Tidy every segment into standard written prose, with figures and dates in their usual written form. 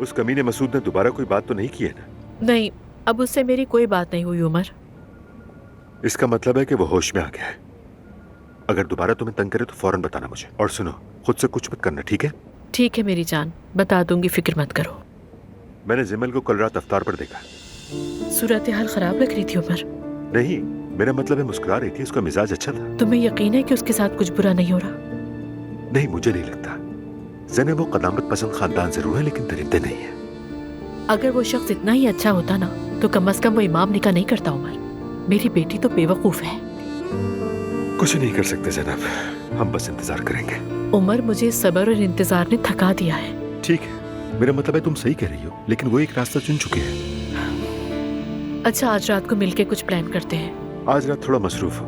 उस कमीने मसूद ने दोबारा कोई बात तो नहीं की है ना? नहीं, अब उससे मेरी कोई बात नहीं हुई उमर। इसका मतलब है कि वो होश में आ गया है। अगर दोबारा तुम्हें तंग करे तो फौरन बताना मुझे। और सुनो, खुद से कुछ मत करना, ठीक है? ठीक है मेरी जान, बता दूंगी, फिक्र मत करो। मैंने जिमल को कल रात अफ्तार पर देखा। सूरत हाल खराब लग रही थी उमर। नहीं, मेरा मतलब है मुस्कुरा रही थी, उसका मिजाज अच्छा था। तुम्हें यकीन है कि उसके साथ कुछ बुरा नहीं हो रहा? नहीं, मुझे नहीं लगता। ज़ैनब वो कदामत पसंद खानदान जरूर है, लेकिन दरिंदे नहीं है। अगर वो शख्स इतना ही अच्छा होता ना तो कम से कम वो इमाम निकाह नहीं करता उमर। मेरी बेटी तो बेवकूफ है। कुछ नहीं कर सकते ज़ैनब, हम बस इंतजार करेंगे। उमर, मुझे सब्र और इंतजार ने थका दिया है। ठीक है, मेरा मतलब है तुम सही कह रही हो, लेकिन वो एक रास्ता चुन चुके हैं। अच्छा, आज रात को मिलके कुछ प्लान करते हैं। आज रात थोड़ा मसरूफ हो।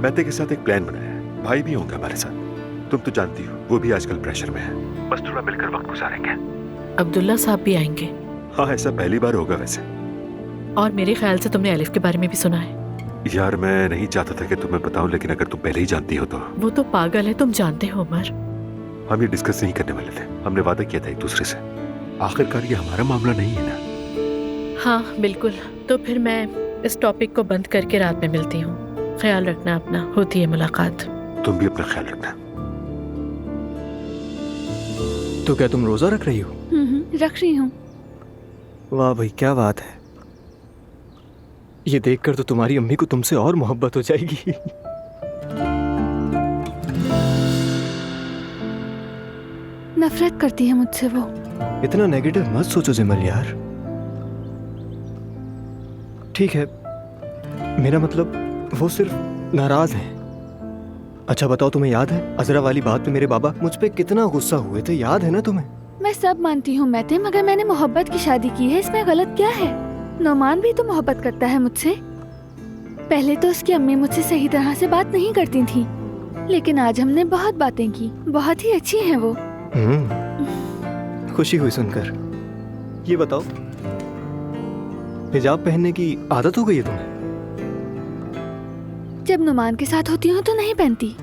मैते के साथ एक प्लान बनाया है, भाई भी होंगे हमारे साथ। तुम तो जानती हो वो भी आजकल प्रेशर में है। बस थोड़ा मिलकर वक्त गुजारेंगे। अब्दुल्ला साहब भी आएंगे? हाँ, ऐसा पहली बार होगा वैसे। और मेरे ख्याल से तुमने अलिफ के बारे में भी सुना है। यार, मैं नहीं चाहता था कि तुम्हें बताऊं, लेकिन अगर तुम पहले ही जानती हो तो। वो तो पागल है, तुम जानते हो उमर। हम ये डिस्कस नहीं करने वाले थे, हमने वादा किया था एक दूसरे से। आखिरकार ये हमारा मामला नहीं है ना? हाँ बिल्कुल। तो फिर मैं इस टॉपिक को बंद करके रात में मिलती हूँ। ख्याल रखना अपना, होती है मुलाकात। तुम भी अपना ख्याल रखना। तो क्या तुम रोजा रख रही हो? रख रही हूँ। वाह भाई, क्या बात है। ये देखकर तो तुम्हारी अम्मी को तुमसे और मोहब्बत हो जाएगी। नफरत करती है मुझसे वो। इतना नेगेटिव मत सोचो जिमल यार। ठीक है, मेरा मतलब वो सिर्फ नाराज हैं। अच्छा बताओ, तुम्हें याद है अजरा वाली बात पे मेरे बाबा मुझ पे कितना गुस्सा हुए थे? याद है ना तुम्हें? मैं सब मानती हूँ मैते, मगर मैंने मोहब्बत की शादी की है, इसमें गलत क्या है? नोमान भी तो मोहब्बत करता है मुझसे। पहले तो उसकी अम्मी मुझसे सही तरह से बात नहीं करती थी, लेकिन आज हमने बहुत बातें की। बहुत ही अच्छी हैं वो। खुशी हुई सुनकर। ये बताओ, हिजाब पहनने की आदत हो गई है तुम्हें? जब नुमान के साथ होती हूँ तो नहीं पहनती।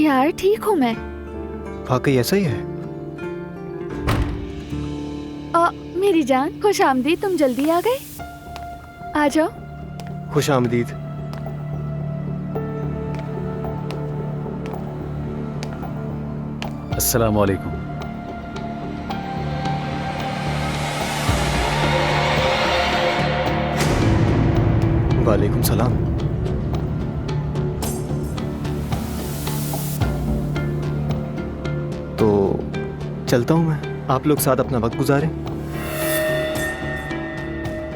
यार ठीक हूँ मैं। वाकई ऐसा ही है? मेरी जान, खुश आमदीद, तुम जल्दी आ गए। आ जाओ। खुश आमदीद। अस्सलामु अलैकुम। वालेकुम सलाम। तो चलता हूँ मैं, आप लोग साथ अपना वक्त गुजारें,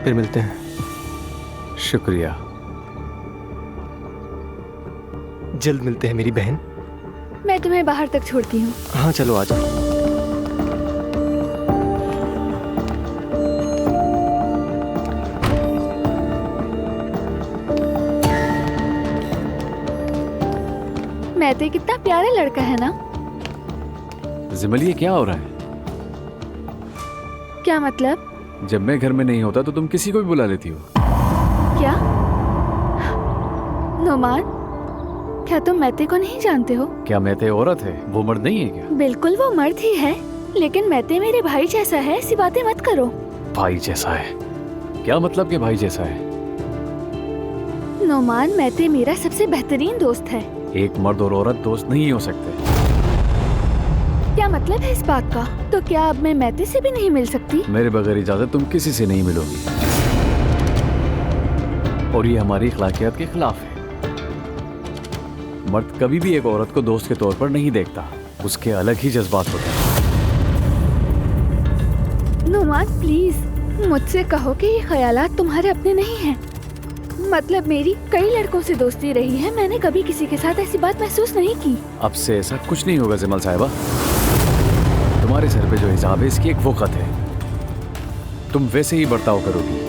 फिर मिलते हैं। शुक्रिया। जल्द मिलते हैं मेरी बहन। मैं तुम्हें बाहर तक छोड़ती हूँ। हाँ चलो, आ जाओ। मैते कितना प्यारा लड़का है ना? जिमल, ये क्या हो रहा है? क्या मतलब? जब मैं घर में नहीं होता तो तुम किसी को भी बुला लेती हो। क्या नोमान, क्या तुम मैते को नहीं जानते हो? क्या मैते औरत है, वो मर्द नहीं है क्या? बिल्कुल, वो मर्द ही है, लेकिन मैते मेरे भाई जैसा है। ऐसी बातें मत करो। भाई जैसा है? क्या मतलब कि भाई जैसा है? नोमान, मैते मेरा सबसे बेहतरीन दोस्त है। एक मर्द और औरत दोस्त नहीं हो सकते। क्या मतलब है इस बात का? तो क्या अब मैं मैते से भी नहीं मिल सकती? मेरे बगैर इजाजत तुम किसी से नहीं मिलोगी, और ये हमारी अखलाकियात के खिलाफ है। मर्द कभी भी एक औरत को दोस्त के तौर पर नहीं देखता, उसके अलग ही जज्बात होते हैं। नोमान प्लीज, मुझसे कहो कि ये ख्यालात तुम्हारे अपने नहीं हैं। मतलब मेरी कई लड़कों से दोस्ती रही है, मैंने कभी किसी के साथ ऐसी बात महसूस नहीं की। अब से ऐसा कुछ नहीं होगा जिमल साहिबा। तुम्हारे सर पे जो हिजाब है इसकी एक वक़्त है, तुम वैसे ही बर्ताव करोगी।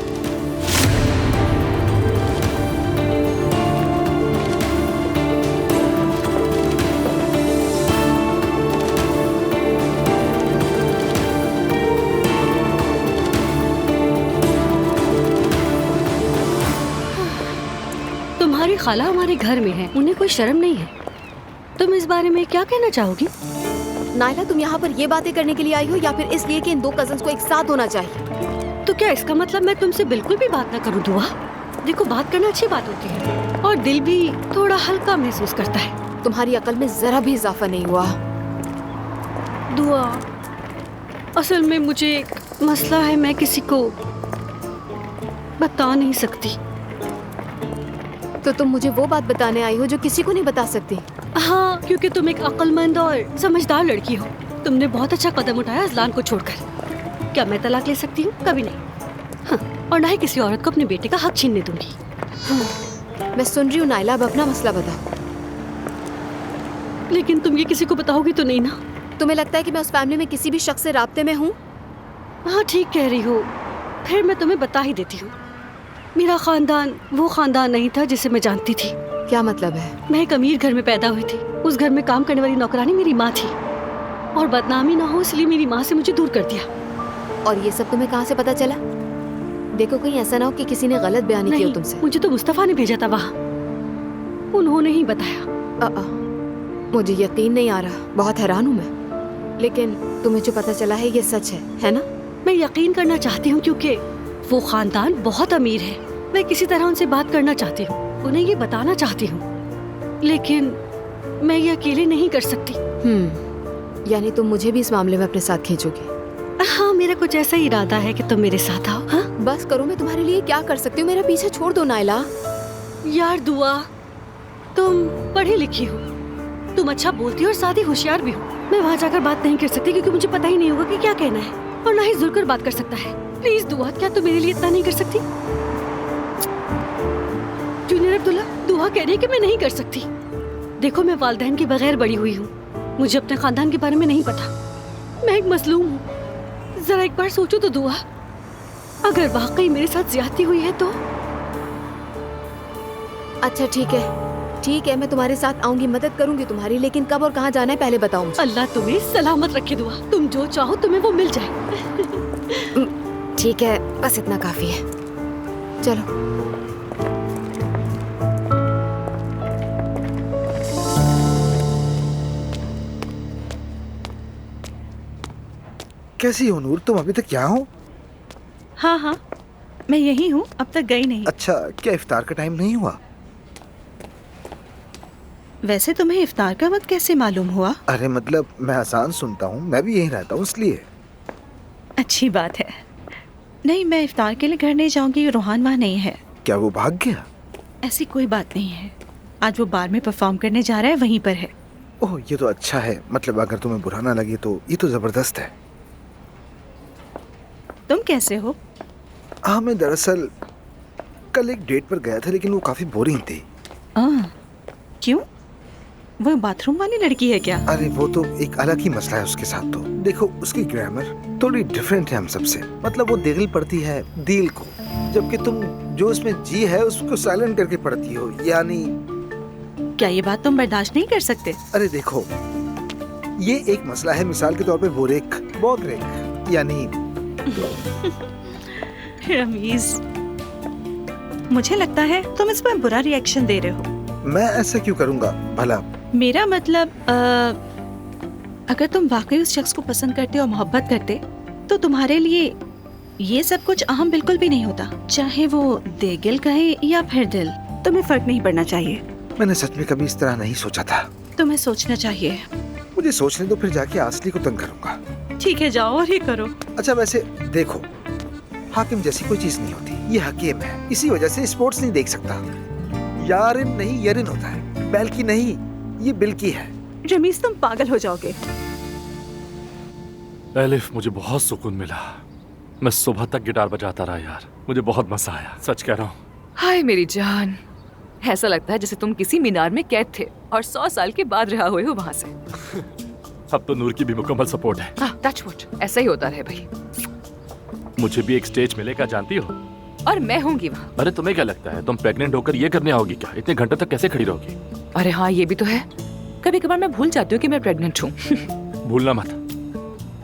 तुम्हारी खाला हमारे घर में है, उन्हें कोई शर्म नहीं है। तुम इस बारे में क्या कहना चाहोगी? नायला, तुम यहाँ पर ये बातें करने के लिए आई हो या फिर इसलिए कि इन दो कजन्स को एक साथ होना चाहिए? तो क्या इसका मतलब मैं तुमसे बिल्कुल भी बात ना करूं दुआ? देखो, बात करना अच्छी बात होती है और दिल भी थोड़ा हल्का महसूस करता है। तुम्हारी अकल में जरा भी इजाफा नहीं हुआ। दुआ, असल में मुझे एक मसला है, मैं किसी को बता नहीं सकती। तो तुम मुझे वो बात बताने आई हो जो किसी को नहीं बता सकती? हाँ, क्योंकि तुम एक अक्लमंद और समझदार लड़की हो। तुमने बहुत अच्छा कदम उठाया अजलान को छोड़कर। क्या मैं तलाक ले सकती हूँ? कभी नहीं। हाँ, और ना ही किसी औरत को अपने बेटे का हक छीनने दूंगी। हाँ, मैं सुन रही हूँ नायला, अब अपना मसला बताओ। लेकिन तुम ये किसी को बताओगी तो नहीं ना? तुम्हें लगता है कि मैं उस फैमिली में किसी भी शख्स से राब्ते में हूँ? हाँ, ठीक कह रही हो। फिर मैं तुम्हें बता ही देती हूँ। मेरा खानदान वो खानदान नहीं था जिसे मैं जानती थी। क्या मतलब है? मैं एक अमीर घर में पैदा हुई थी। उस घर में काम करने वाली नौकरानी मेरी माँ थी और बदनामी ना हो इसलिए मेरी माँ से मुझे दूर कर दिया। और ये सब तुम्हें कहाँ से पता चला? देखो, कहीं ऐसा ना हो कि किसी ने गलत बयानी की हो तुमसे। मुझे तो मुस्तफा ने भेजा था वहाँ, उन्होंने ही बताया। मुझे यकीन नहीं आ रहा, बहुत हैरान हूँ मैं। लेकिन तुम्हें जो पता चला है ये सच है ना? मैं यकीन करना चाहती हूँ क्योंकि वो खानदान बहुत अमीर है। मैं किसी तरह उनसे बात करना चाहती हूँ, उन्हें ये बताना चाहती हूँ, लेकिन मैं ये अकेले नहीं कर सकती। यानी तुम मुझे भी इस मामले में अपने साथ खींचोगी? हाँ, मेरा कुछ ऐसा ही इरादा है कि तुम मेरे साथ आओ। हाँ, बस करो, मैं तुम्हारे लिए क्या कर सकती हूँ? मेरा पीछे छोड़ दो नायला। यार दुआ, तुम पढ़ी लिखी हो, तुम अच्छा बोलती हो और साथ ही होशियार भी हो। मैं वहाँ जाकर बात नहीं कर सकती क्योंकि मुझे पता ही नहीं होगा कि क्या कहना है, और ना ही जुलकर बात कर सकता है। प्लीज दुआ, क्या तुम मेरे लिए इतना नहीं कर सकती? जूनियर अब्दुल्ला, दुआ कह रही है कि मैं नहीं कर सकती। देखो, मैं वालिदैन के बगैर बड़ी हुई हूँ, मुझे अपने खानदान के बारे में नहीं पता। मैं एक मजलूम हूँ। जरा एक बार सोचो तो दुआ, अगर वाकई मेरे साथ ज्यादती हुई है तो? अच्छा ठीक है, मैं तुम्हारे साथ आऊंगी, मदद करूंगी तुम्हारी, लेकिन कब और कहाँ जाना है पहले बताओ मुझे। अल्लाह तुम्हें सलामत रखे दुआ, तुम जो चाहो तुम्हें वो मिल जाए। ठीक है, बस इतना काफी है। चलो। कैसी हो नूर, तुम अभी तक यहाँ हो? हाँ, मैं यही हूँ, अब तक गई नहीं। अच्छा, क्या इफ्तार का टाइम नहीं हुआ? वैसे तुम्हें इफ्तार का वक्त कैसे मालूम हुआ? अरे मतलब मैं अजान सुनता हूँ, मैं भी यहीं रहता हूँ इसलिए। अच्छी बात है। नहीं, मैं इफ्तार के लिए घर नहीं जाऊंगी, रोहान वहाँ नहीं है। क्या वो भाग गया? ऐसी कोई बात नहीं है, आज वो बार में परफॉर्म करने जा रहा है, वहीं पर है। ओह, ये तो अच्छा है। मतलब अगर तुम्हें बुरा ना लगे तो ये तो जबरदस्त है। तुम कैसे हो? हाँ, मैं दरअसल कल एक डेट पर गया था, लेकिन वो काफी बोरिंग थी। क्यों? वो बाथरूम वाली लड़की है क्या? अरे वो तो एक अलग ही मसला है उसके साथ। तो देखो, उसकी ग्रामर थोड़ी डिफरेंट है हम सबसे। मतलब वो दिल पढ़ती है दिल को, जबकि तुम जो उसमें जी है उसको साइलेंट करके पढ़ती हो। यानी क्या ये बात तुम बर्दाश्त नहीं कर सकते? अरे देखो, ये एक मसला है। मिसाल के तौर पे बोरेक यानी रमीज, मुझे लगता है तुम इस पर बुरा रिएक्शन दे रहे हो। मैं ऐसा क्यों करूंगा भला? मेरा मतलब अगर तुम वाकई उस शख्स को पसंद करते और मोहब्बत करते तो तुम्हारे लिए ये सब कुछ अहम बिल्कुल भी नहीं होता। चाहे वो देगिल कहे या फिर दिल, तुम्हें फर्क नहीं पड़ना चाहिए। मैंने सच में कभी इस तरह नहीं सोचा था। तुम्हें सोचना चाहिए। मुझे सोचने दो, फिर जाके आसली को तंग करूंगा। ठीक है, जाओ और ही करो। अच्छा, वैसे देखो, हाकिम जैसी कोई चीज नहीं होती, ये हकीम है। इसी वजह से स्पोर्ट्स नहीं देख सकता। यारिन नहीं यरिन होता है, बैल्की नहीं, ये बिल्की है। रमीज, तुम पागल हो जाओगे। एलिफ, मुझे बहुत सुकून मिला। मैं सुबह तक गिटार बजाता रहा यार, मुझे बहुत मजा आया, सच कह रहा हूँ। हाय मेरी जान, ऐसा लगता है जैसे तुम किसी मीनार में कैद थे और 100 साल के बाद रहा हुए हो वहाँ से। अब तो नूर की भी मुकम्मल सपोर्ट है। टच वुड, ऐसा ही होता रहे भाई। मुझे भी एक स्टेज मिलेगा, जानती हो? और मैं होंगी वहाँ। अरे तुम्हें क्या लगता है, तुम प्रेग्नेंट होकर ये करने आओगी क्या? इतने घंटे तक कैसे खड़ी रहोगी? अरे हाँ, ये भी तो है। कभी कभार मैं भूल जाती हूँ कि मैं प्रेग्नेंट हूँ। भूलना मत।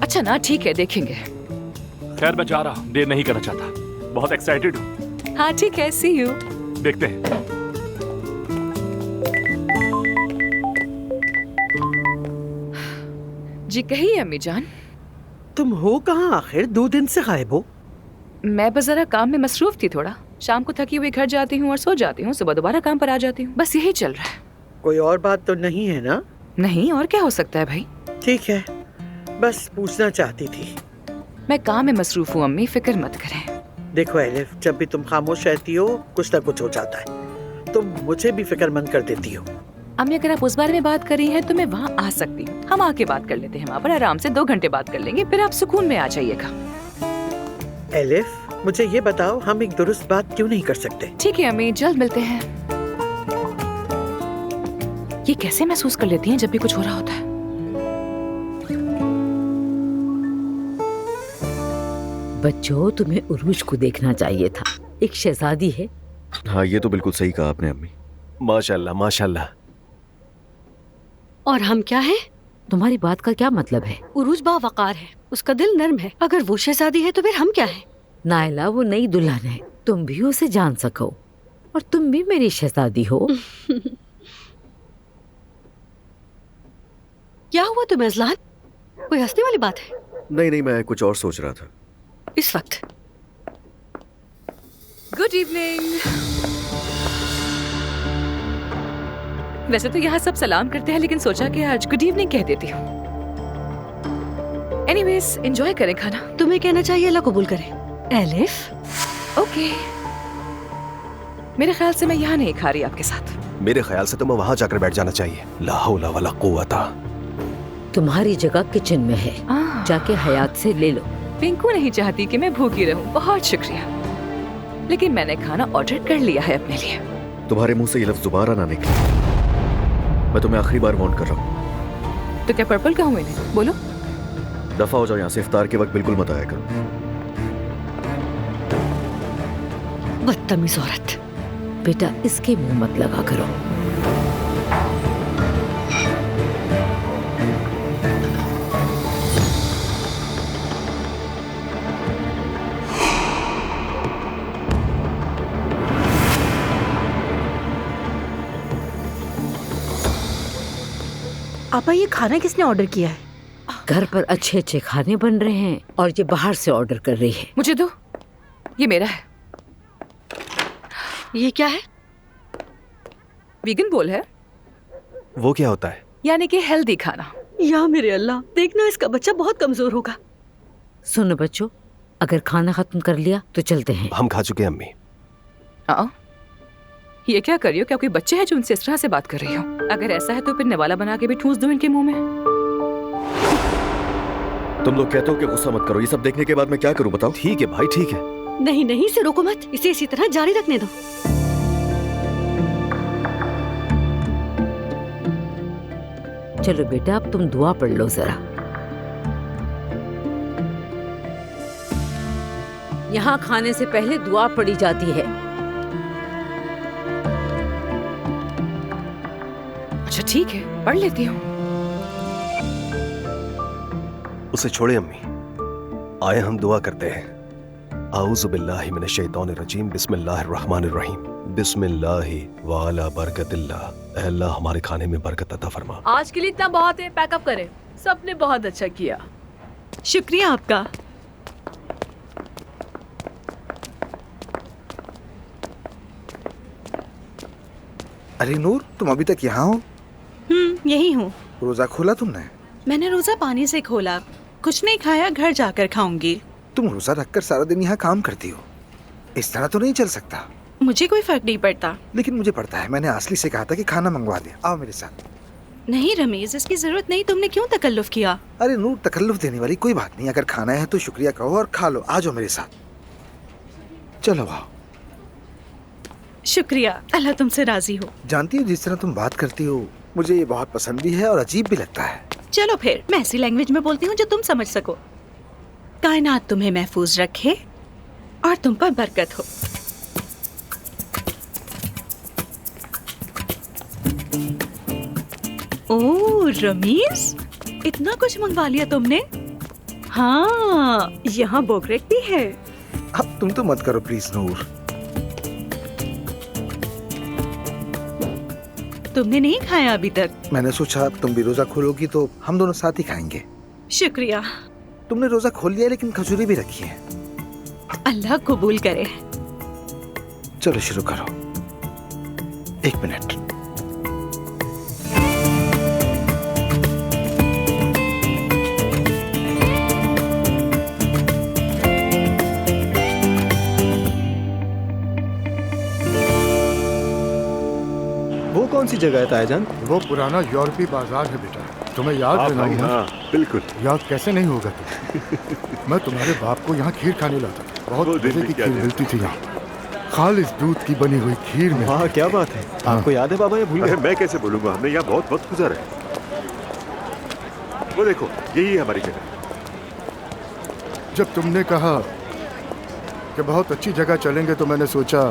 अच्छा ना, ठीक है, देखेंगे। खैर, मैं जा रहा हूँ, देर नहीं करना चाहता। बहुत एक्साइटेड हूँ। हाँ ठीक है, सी यू। देखते हैं। जी कहिए अम्मी जान। तुम हो कहाँ आखिर? 2 दिन से गायब हो। मैं बस जरा काम में मसरूफ थी थोड़ा। शाम को थकी हुई घर जाती हूँ और सो जाती हूँ, सुबह दोबारा काम पर आ जाती हूँ। बस यही चल रहा है। कोई और बात तो नहीं है ना? नहीं, और क्या हो सकता है भाई। ठीक है, बस पूछना चाहती थी। मैं काम में मसरूफ हूँ अम्मी, फिक्र मत करें। देखो एलिफ, जब भी तुम खामोश रहती हो कुछ ना कुछ हो जाता है। तुम मुझे भी फिक्रमंद कर देती हो। अम्मी अगर आप उस बारे में बात कर रही हैं तो मैं वहाँ आ सकती हूँ। हम आके बात कर लेते हैं वहाँ पर आराम से, 2 घंटे बात कर लेंगे, फिर आप सुकून में आ जाइएगा। एलिफ, मुझे ये बताओ, हम एक दुरुस्त बात क्यों नहीं कर सकते? ठीक है अम्मी, जल्द मिलते हैं। ये कैसे महसूस कर लेती हैं जब भी कुछ हो रहा होता है? बच्चों, तुम्हें उरूज को देखना चाहिए था। एक शहजादी है। हाँ, ये तो बिल्कुल सही कहा आपने अम्मी। माशाल्लाह माशाल्लाह। और हम क्या हैं? तुम्हारी बात का क्या मतलब है? उरूज बावकार है, उसका दिल नर्म है। अगर वो शहजादी है तो फिर हम क्या हैं? नायला वो नई दुल्हन है, तुम भी उसे जान सको और तुम भी मेरी शहजादी हो। क्या हुआ तुम्हें अज़लान? कोई हंसने वाली बात है? नहीं, मैं कुछ और सोच रहा था। इस वक्त? Good evening. वैसे तो यहाँ सब सलाम करते हैं, लेकिन सोचा कि आज गुड इवनिंग कह देती हूँ। एनीवेज, एंजॉय करें खाना। तुम्हें कहना चाहिए अल्लाह कबूल करे। Elif, okay. मेरे ख्याल से मैं यहाँ नहीं खा रही आपके साथ। मेरे ख्याल से तुम्हें वहाँ जाकर बैठ जाना चाहिए। ला हौला वला कुव्वता। तुम्हारी जगह किचन में है, जाके हयात से ले लो। पिंकू नहीं चाहती कि मैं भूखी रहूं। बहुत शुक्रिया, लेकिन मैंने खाना ऑर्डर कर लिया है अपने लिए। तुम्हारे मुंह से ये लफ्ज दोबारा ना निकले। मैं तुम्हें आखिरी बार वार्न कर रहा हूँ। तो क्या पर्पल कहूँ इन्हें? बोलो। दफा हो जाओ यहाँ से। इफ्तार के वक्त बिल्कुल मत आया करो। बदतमीज औरत। बेटा, इसके मुंह मत लगा करो। आपा, ये खाना किसने ऑर्डर किया है? घर पर अच्छे अच्छे खाने बन रहे हैं और ये बाहर से ऑर्डर कर रही है। मुझे दो, ये मेरा है। ये क्या है? वीगन बोल है। वो क्या होता है? यानी कि हेल्दी खाना। या मेरे अल्लाह, देखना इसका बच्चा बहुत कमजोर होगा। सुनो बच्चों, अगर खाना खत्म कर लिया तो चलते हैं। हम खा चुके हैं अम्मी। ये क्या कर रही हो? क्या कोई बच्चे हैं जो उनसे इस तरह से बात कर रही हो? अगर ऐसा है तो फिर निवाला बना के भी ठूस दो इनके मुंह में। तुम लोग कहते हो कि गुस्सा मत करो। ये सब देखने के बाद मैं क्या करूं बताओ? ठीक है भाई, ठीक है। नहीं नहीं, इसे रोको मत, इसे इसी तरह जारी रखने दो। चलो बेटा, अब तुम दुआ पढ़ लो जरा। यहाँ खाने से पहले दुआ पढ़ी जाती है। अच्छा ठीक है, पढ़ लेती हूँ। उसे छोड़े अम्मी, आए हम दुआ करते हैं। आऊज़ु बिल्लाहि मिनश शैतानिर रजीम, बिस्मिल्लाहिर रहमानिर रहीम, बिस्मिल्लाहि व अला बरकतिल्लाह। ऐ अल्लाह, हमारे खाने में बरकत अता फरमा। आज के लिए इतना बहुत है, पैकअप करें। सबने बहुत अच्छा किया। शुक्रिया आपका। अरे नूर, तुम अभी तक यहाँ हो? यही हूँ। रोजा खोला तुमने? मैंने रोजा पानी से खोला, कुछ नहीं खाया, घर जाकर खाऊंगी। तुम रोजा रखकर सारा दिन यहाँ काम करती हो, इस तरह तो नहीं चल सकता। मुझे कोई फर्क नहीं पड़ता। लेकिन मुझे पड़ता है। मैंने आसली से कहा था कि खाना मंगवा दे। आओ मेरे साथ। नहीं रमीज, इसकी जरूरत नहीं। तुमने क्यों तकल्लुफ किया? अरे नूर, तकल्लुफ देने वाली कोई बात नहीं। अगर खाना है तो शुक्रिया कहो और खा लो। आ जाओ मेरे साथ, चलो आओ। शुक्रिया, अल्लाह तुमसे राजी हो। जानती हो, जिस तरह तुम बात करती हो मुझे ये बहुत पसंद भी है और अजीब भी लगता है। चलो फिर मैं ऐसी लैंग्वेज में बोलती हूँ जो तुम समझ सको। कायनात तुम्हें महफूज रखे और तुम पर बरकत हो। ओह रमीज, इतना कुछ मंगवा लिया तुमने? हाँ, यहाँ बोगरेट भी है। अब तुम तो मत करो प्लीज नूर। तुमने नहीं खाया अभी तक? मैंने सोचा तुम भी रोजा खोलोगी तो हम दोनों साथ ही खाएंगे। शुक्रिया। तुमने रोजा खोल लिया लेकिन खजूरी भी रखी है। अल्लाह कबूल करे। चलो शुरू करो। 1 मिनट। वो कौन सी जगह है तायाजान? वो पुराना यूरोपीय बाजार है बेटा, तुम्हें याद है ना? हाँ, बिल्कुल याद कैसे नहीं होगा तुम। मैं तुम्हारे बाप को यहाँ खीर खाने लाता था। बहुत मजे की खीर मिलती थी यहाँ, खालिस दूध की बनी हुई खीर में। हाँ क्या बात है, आपको याद है बाबा? ये भूल गए? मैं कैसे भूलूंगा, हमने यहाँ बहुत वक्त गुजारा है। वो देखो, यही है हमारी जगह। जब तुमने कहा कि बहुत अच्छी जगह चलेंगे तो मैंने सोचा।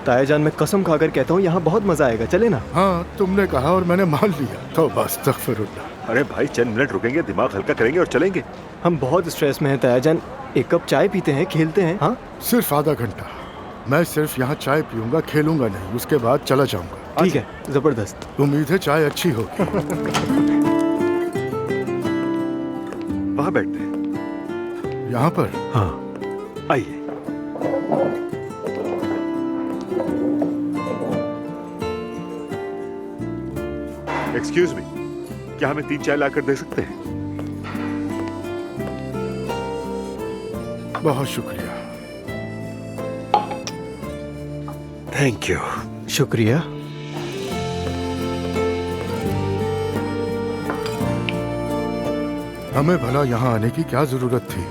तायाजान मैं कसम खाकर कहता हूँ यहाँ बहुत मजा आएगा, चले ना? हाँ तुमने कहा और मैंने मान लिया। तो बस अस्तगफिरुल्लाह। अरे भाई चंद मिनट रुकेंगे, दिमाग हल्का करेंगे और चलेंगे। हम बहुत स्ट्रेस में हैं तायाजान, 1 कप चाय पीते हैं, खेलते हैं। हाँ सिर्फ आधा घंटा। मैं सिर्फ यहाँ चाय पीऊंगा, खेलूंगा नहीं, उसके बाद चला जाऊंगा। ठीक है, जबरदस्त। उम्मीद है चाय अच्छी होगी। वहाँ बैठते हैं। यहाँ पर? हाँ आइए। एक्सक्यूज मी, क्या हमें 3 चाय लाकर दे सकते हैं? बहुत शुक्रिया। Thank you. शुक्रिया। हमें भला यहाँ आने की क्या जरूरत थी?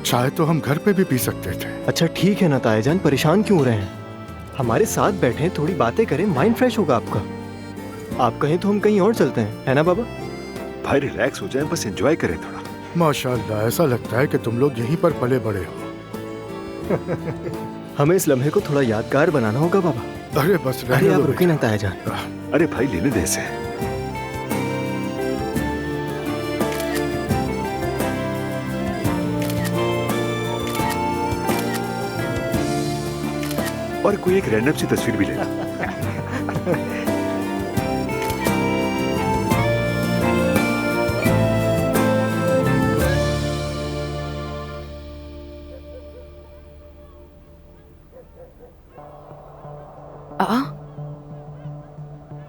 चाय तो हम घर पे भी पी सकते थे। अच्छा ठीक है ना तायाजान, परेशान क्यों हो रहे हैं? हमारे साथ बैठें, थोड़ी बातें करें, माइंड फ्रेश होगा आपका। आप कहें तो हम कहीं और चलते हैं, है ना बाबा? भाई रिलैक्स हो जाएं, बस एंजॉय करें थोड़ा। माशाल्लाह, ऐसा लगता है कि तुम लोग यहीं पर पले बड़े हो। हमें इस लम्हे को थोड़ा यादगार बनाना होगा बाबा। अरे बस अरे आप रुकिए ना तायाजान। अरे भाई लेने दे इसे। और कोई एक रैंडम सी तस्वीर भी ले लो।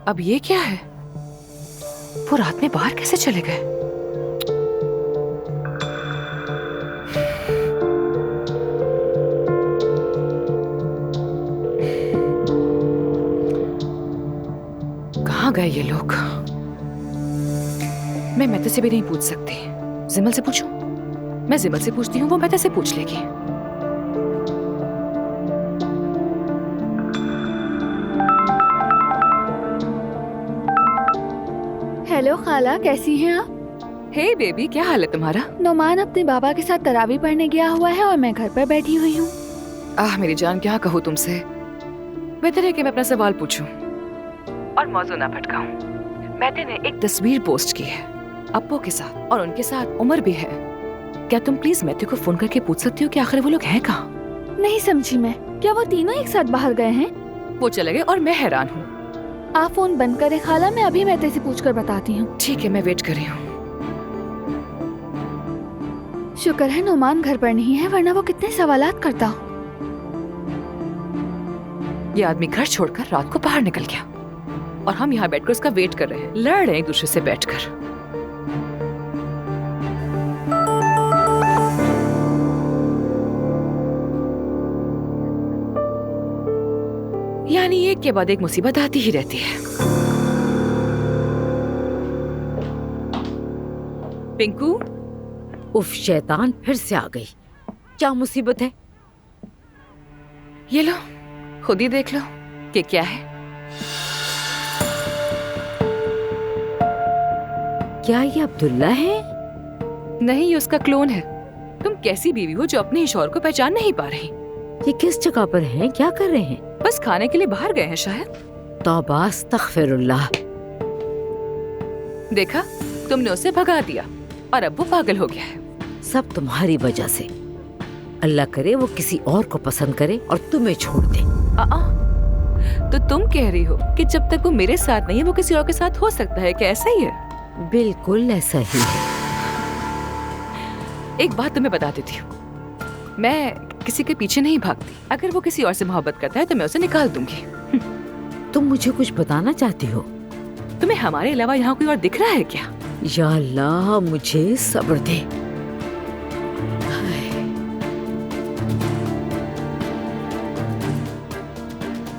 अब ये क्या है? वो रात में बाहर कैसे चले गए? कहाँ गए ये लोग? मैं मेहता से भी नहीं पूछ सकती। जिमल से पूछूं? मैं जिमल से पूछती हूँ, वो मेहता से पूछ लेगी। हेलो खाला, कैसी हैं आप? हे बेबी, क्या हाल है तुम्हारा? नोमान अपने बाबा के साथ तरावी पढ़ने गया हुआ है और मैं घर पर बैठी हुई हूँ। मेरी जान, क्या कहूँ तुमसे। बेहतर है कि मैं अपना सवाल पूछूं और मौजू ना भटकाऊं। मैंने ने एक तस्वीर पोस्ट की है अप्पू के साथ, और उनके साथ उमर भी है। क्या तुम प्लीज मैथ्यू को फोन करके पूछ सकती हो कि आखिर वो लोग हैं कहाँ? नहीं समझी मैं, क्या वो तीनों एक साथ बाहर गए हैं? वो चले गए और मैं हैरान हूँ। आप फोन बंद करें खाला, मैं अभी मैथ्यू से पूछ कर बताती हूँ। ठीक है, मैं वेट कर रही हूँ। शुक्र है नोमान घर पर नहीं है, वरना वो कितने सवालात करता। ये आदमी घर छोड़कर रात को बाहर निकल गया और हम यहाँ बैठकर उसका वेट कर रहे हैं, लड़ रहे हैं एक दूसरे से बैठकर। यानी एक के बाद एक मुसीबत आती ही रहती है। पिंकू, उफ, शैतान फिर से आ गई। क्या मुसीबत है? ये लो, खुद ही देख लो कि क्या है। क्या ये अब्दुल्ला है? नहीं, ये उसका क्लोन है। तुम कैसी बीवी हो जो अपने ही शौहर को पहचान नहीं पा रही? ये किस जगह पर हैं? क्या कर रहे हैं? बस खाने के लिए बाहर गए हैं शायद। तौबा अस्तगफिरुल्लाह। देखा, तुमने उसे भगा दिया और अब वो पागल हो गया है। सब तुम्हारी वजह से। अल्लाह करे वो किसी और को पसंद करे और तुम्हें छोड़ दे। तो तुम कह रही हो कि जब तक वो मेरे साथ नहीं है वो किसी और के साथ हो सकता है? क्या ऐसा ही है? बिल्कुल ऐसा ही है। एक बात तुम्हें बता देती हूँ, मैं किसी के पीछे नहीं भागती। अगर वो किसी और से मोहब्बत करता है तो मैं उसे निकाल दूंगी। तुम मुझे कुछ बताना चाहती हो? तुम्हें हमारे अलावा यहाँ कोई और दिख रहा है क्या? या अल्लाह, मुझे सब्र दे।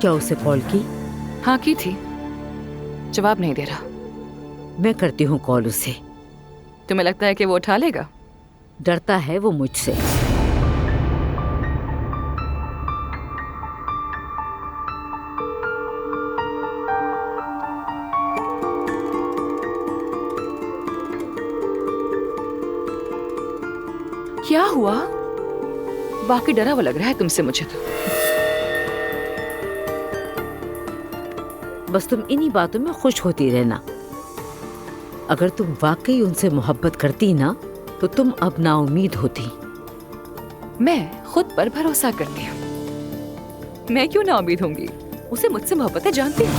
क्या उसे कॉल की? हाँ की थी, जवाब नहीं दे रहा। मैं करती हूँ कॉल उसे। तुम्हें लगता है कि वो उठा लेगा? डरता है वो मुझसे। क्या हुआ? बाकी डरा हुआ लग रहा है तुमसे मुझे तो। बस तुम इन्हीं बातों में खुश होती रहना। अगर तुम वाकई उनसे मोहब्बत करती ना तो तुम अब नाउम्मीद होती। मैं खुद पर भरोसा करती हूँ, मैं क्यों नाउम्मीद होंगी? उसे मुझसे मोहब्बत है, जानती हूँ।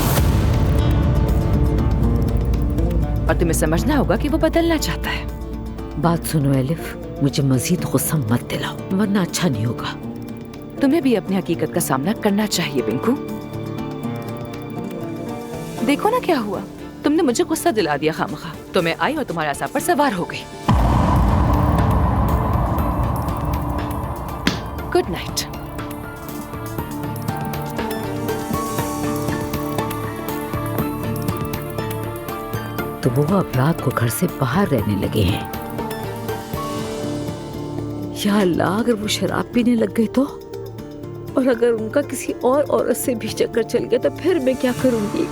और तुम्हें समझना होगा कि वो बदलना चाहता है। बात सुनो एलिफ, मुझे मजीद गुस्सा मत दिलाओ वरना अच्छा नहीं होगा। तुम्हें भी अपनी हकीकत का सामना करना चाहिए पिंकू। देखो ना क्या हुआ, तुमने मुझे गुस्सा दिला दिया खामखा। तो मैं आई और तुम्हारे आसाप पर सवार हो गई। Good night. तो वो अब रात को घर से बाहर रहने लगे हैं। या अल्लाह, अगर वो शराब पीने लग गए तो, और अगर उनका किसी और औरत से भी चक्कर चल गया तो फिर मैं क्या करूंगी?